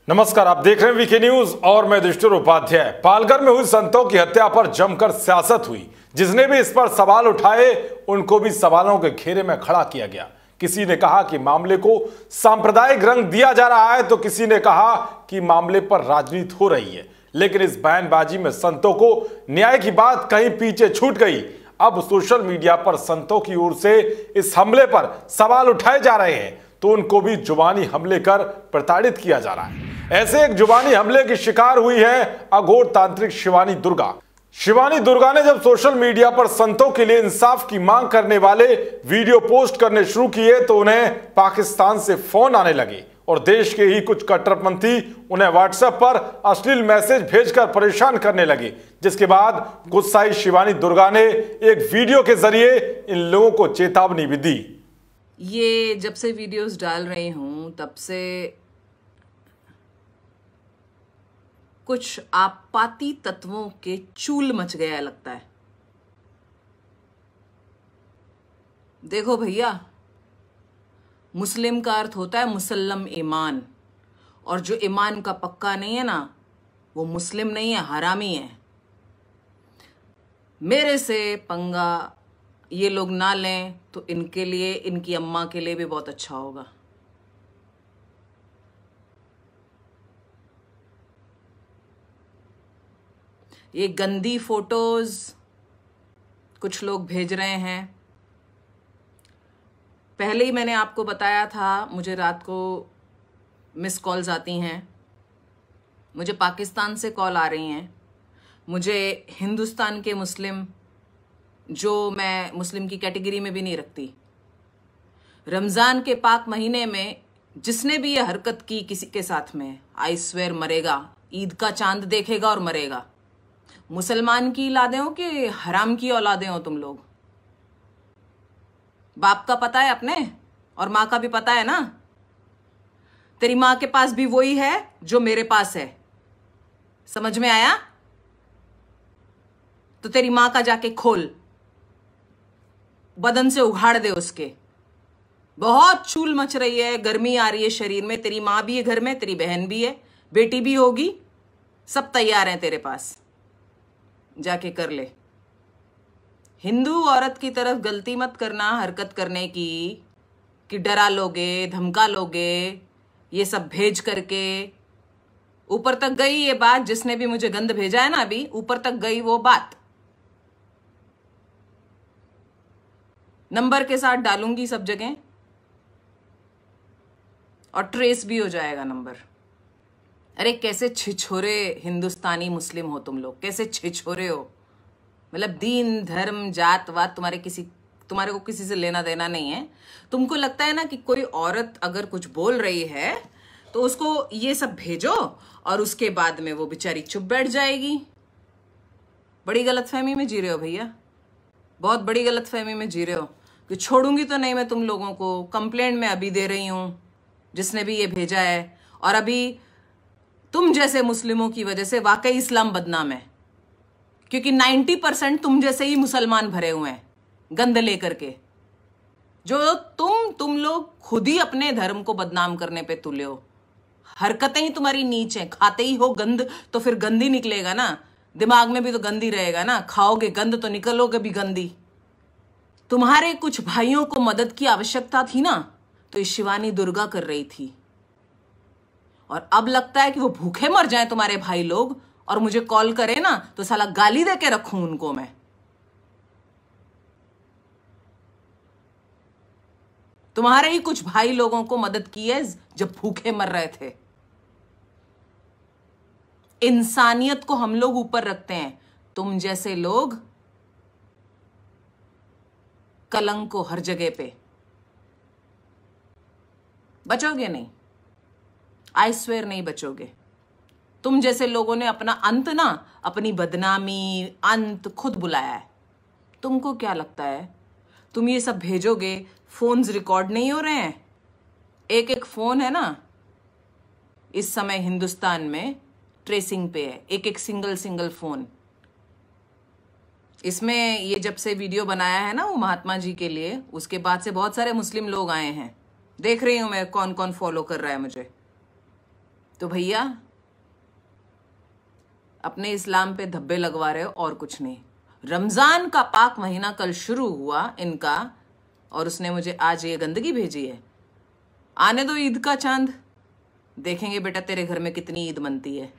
नमस्कार, आप देख रहे हैं वीके न्यूज और मैं युधिष्ठिर उपाध्याय। पालघर में हुई संतों की हत्या पर जमकर सियासत हुई। जिसने भी इस पर सवाल उठाए उनको भी सवालों के घेरे में खड़ा किया गया। किसी ने कहा कि मामले को सांप्रदायिक रंग दिया जा रहा है तो किसी ने कहा कि मामले पर राजनीति हो रही है। लेकिन इस बयानबाजी में संतों को न्याय की बात कहीं पीछे छूट गई। अब सोशल मीडिया पर संतों की ओर से इस हमले पर सवाल उठाए जा रहे हैं तो उनको भी जुबानी हमले कर प्रताड़ित किया जा रहा है। ऐसे एक जुबानी हमले की शिकार हुई है अघोर तांत्रिक शिवानी दुर्गा। शिवानी दुर्गा ने जब सोशल मीडिया पर संतों के लिए इंसाफ की मांग करने वाले वीडियो पोस्ट करने शुरू किए तो उन्हें पाकिस्तान से फोन आने लगे और देश के ही कुछ कट्टरपंथी उन्हें व्हाट्सएप पर अश्लील मैसेज भेजकर परेशान करने लगे। जिसके बाद गुस्साई शिवानी दुर्गा ने एक वीडियो के जरिए इन लोगों को चेतावनी भी दी। ये जब से वीडियोस डाल रही हूं तब से कुछ आपपाती तत्वों के चूल मच गया लगता है। देखो भैया, मुस्लिम का अर्थ होता है मुसल्लम ईमान, और जो ईमान का पक्का नहीं है ना वो मुस्लिम नहीं है, हरामी है। मेरे से पंगा ये लोग ना लें तो इनके लिए, इनकी अम्मा के लिए भी बहुत अच्छा होगा। ये गंदी फोटोज कुछ लोग भेज रहे हैं। पहले ही मैंने आपको बताया था, मुझे रात को मिस कॉल्स आती हैं, मुझे पाकिस्तान से कॉल आ रही हैं, मुझे हिंदुस्तान के मुस्लिम, जो मैं मुस्लिम की कैटेगरी में भी नहीं रखती, रमज़ान के पाक महीने में जिसने भी ये हरकत की किसी के साथ में, आई स्वेयर मरेगा, ईद का चांद देखेगा और मरेगा। मुसलमान की औलादें हो कि हराम की औलादें हो तुम लोग? बाप का पता है अपने और माँ का भी पता है ना। तेरी माँ के पास भी वही है जो मेरे पास है, समझ में आया? तो तेरी माँ का जाके खोल, बदन से उघाड़ दे उसके। बहुत चूल मच रही है, गर्मी आ रही है शरीर में। तेरी माँ भी है घर में, तेरी बहन भी है, बेटी भी होगी, सब तैयार हैं तेरे पास, जाके कर ले। हिंदू औरत की तरफ गलती मत करना हरकत करने की, कि डरा लोगे, धमका लोगे, ये सब भेज करके। ऊपर तक गई ये बात, जिसने भी मुझे गंद भेजा है ना, अभी ऊपर तक गई वो बात। नंबर के साथ डालूंगी सब जगह और ट्रेस भी हो जाएगा नंबर। अरे कैसे छिछोरे हिंदुस्तानी मुस्लिम हो तुम लोग, कैसे छिछोरे हो। मतलब दीन धर्म जात वात तुम्हारे को किसी से लेना देना नहीं है। तुमको लगता है ना कि कोई औरत अगर कुछ बोल रही है तो उसको ये सब भेजो और उसके बाद में वो बेचारी चुप बैठ जाएगी। बड़ी गलतफहमी में जी रहे हो भैया, बहुत बड़ी गलतफहमी में जी रहे हो। कि छोड़ूंगी तो नहीं मैं तुम लोगों को, कंप्लेंट मैं अभी दे रही हूं जिसने भी ये भेजा है। और अभी तुम जैसे मुस्लिमों की वजह से वाकई इस्लाम बदनाम है, क्योंकि 90% तुम जैसे ही मुसलमान भरे हुए हैं गंद लेकर के। जो तुम लोग खुद ही अपने धर्म को बदनाम करने पे तुले हो। हरकतें ही तुम्हारी नीच हैं, खाते ही हो गंद तो फिर गंद ही निकलेगा ना, दिमाग में भी तो गंद ही रहेगा ना। खाओगे गंद तो निकलोगे भी गंदी। तुम्हारे कुछ भाइयों को मदद की आवश्यकता थी ना, तो ये शिवानी दुर्गा कर रही थी। और अब लगता है कि वो भूखे मर जाएं तुम्हारे भाई लोग और मुझे कॉल करे ना तो साला गाली दे के रखूं उनको मैं। तुम्हारे ही कुछ भाई लोगों को मदद की है जब भूखे मर रहे थे। इंसानियत को हम लोग ऊपर रखते हैं, तुम जैसे लोग कलंक को हर जगह पे। बचोगे नहीं, आई स्वेयर नहीं बचोगे। तुम जैसे लोगों ने अपना अंत ना, अपनी बदनामी अंत खुद बुलाया है। तुमको क्या लगता है तुम ये सब भेजोगे? फोन्स रिकॉर्ड नहीं हो रहे हैं? एक एक फोन है ना इस समय हिंदुस्तान में ट्रेसिंग पे है, एक एक सिंगल फोन। इसमें ये जब से वीडियो बनाया है ना वो महात्मा जी के लिए, उसके बाद से बहुत सारे मुस्लिम लोग आए हैं। देख रही हूं मैं कौन कौन फॉलो कर रहा है मुझे। तो भैया अपने इस्लाम पे धब्बे लगवा रहे हो और कुछ नहीं। रमजान का पाक महीना कल शुरू हुआ इनका, और उसने मुझे आज ये गंदगी भेजी है। आने दो ईद का चांद, देखेंगे बेटा तेरे घर में कितनी ईद मनती है।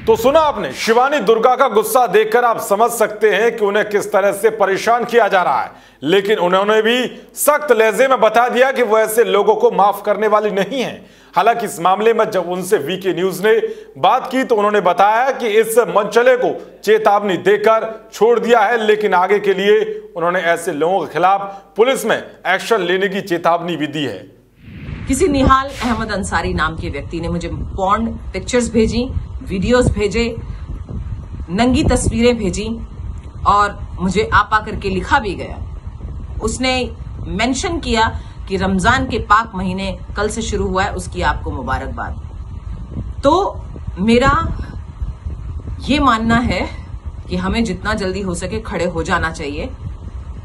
तो सुना आपने, शिवानी दुर्गा का गुस्सा देखकर आप समझ सकते हैं कि उन्हें किस तरह से परेशान किया जा रहा है, लेकिन उन्होंने भी सख्त लहजे में बता दिया कि वो ऐसे लोगों को माफ करने वाली नहीं है। हालांकि इस मामले में जब उनसे वीके न्यूज ने बात की तो उन्होंने बताया कि इस मनचले को चेतावनी देकर छोड़ दिया है, लेकिन आगे के लिए उन्होंने ऐसे लोगों के खिलाफ पुलिस में एक्शन लेने की चेतावनी भी दी है। किसी निहाल अहमद अंसारी नाम के व्यक्ति ने मुझे पॉर्न पिक्चर्स भेजी, वीडियोस भेजे, नंगी तस्वीरें भेजी और मुझे आप आकर के लिखा भी गया। उसने मेंशन किया कि रमजान के पाक महीने कल से शुरू हुआ है, उसकी आपको मुबारकबाद। तो मेरा ये मानना है कि हमें जितना जल्दी हो सके खड़े हो जाना चाहिए,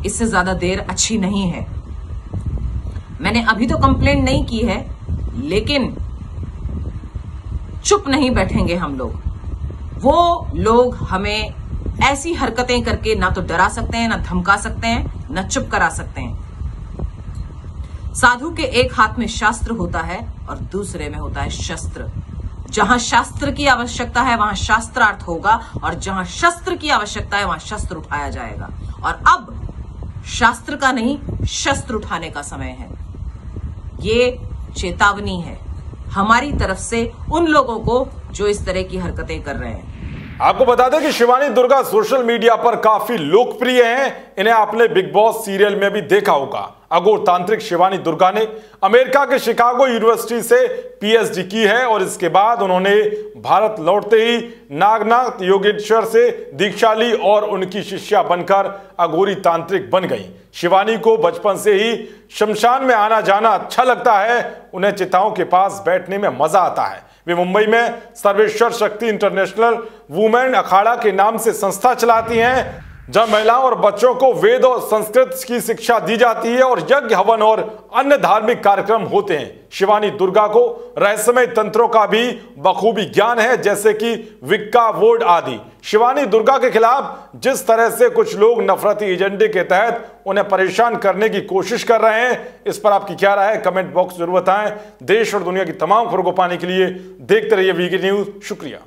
इससे ज्यादा देर अच्छी नहीं है। मैंने अभी तो कंप्लेंट नहीं की है, लेकिन चुप नहीं बैठेंगे हम लोग। वो लोग हमें ऐसी हरकतें करके ना तो डरा सकते हैं, ना धमका सकते हैं, ना चुप करा सकते हैं। साधु के एक हाथ में शास्त्र होता है और दूसरे में होता है शस्त्र। जहां शास्त्र की आवश्यकता है वहां शास्त्रार्थ होगा, और जहां शस्त्र की आवश्यकता है वहां शस्त्र उठाया जाएगा। और अब शास्त्र का नहीं, शस्त्र उठाने का समय है। ये चेतावनी है हमारी तरफ से उन लोगों को जो इस तरह की हरकतें कर रहे हैं। आपको बता दें कि शिवानी दुर्गा सोशल मीडिया पर काफी लोकप्रिय हैं। इन्हें आपने बिग बॉस सीरियल में भी देखा होगा। अघोर तांत्रिक शिवानी दुर्गा ने अमेरिका के शिकागो यूनिवर्सिटी से पीएचडी की है और इसके बाद उन्होंने भारत लौटते ही नागनाथ योगेश्वर से दीक्षा ली और उनकी शिष्या बनकर अघोरी तांत्रिक बन गई। शिवानी को बचपन से ही शमशान में आना जाना अच्छा लगता है। उन्हें चिताओं के पास बैठने में मजा आता है। वे मुंबई में सर्वेश्वर शक्ति इंटरनेशनल वुमेन अखाड़ा के नाम से संस्था चलाती हैं, जहां महिलाओं और बच्चों को वेद और संस्कृत की शिक्षा दी जाती है और यज्ञ हवन और अन्य धार्मिक कार्यक्रम होते हैं। शिवानी दुर्गा को रहस्यमय तंत्रों का भी बखूबी ज्ञान है, जैसे कि विक्का वोड आदि। शिवानी दुर्गा के खिलाफ जिस तरह से कुछ लोग नफरती एजेंडे के तहत उन्हें परेशान करने की कोशिश कर रहे हैं, इस पर आपकी क्या राय है कमेंट बॉक्स जरूर बताएं। देश और दुनिया की तमाम खबरों को पाने के लिए देखते रहिए वीके न्यूज। शुक्रिया।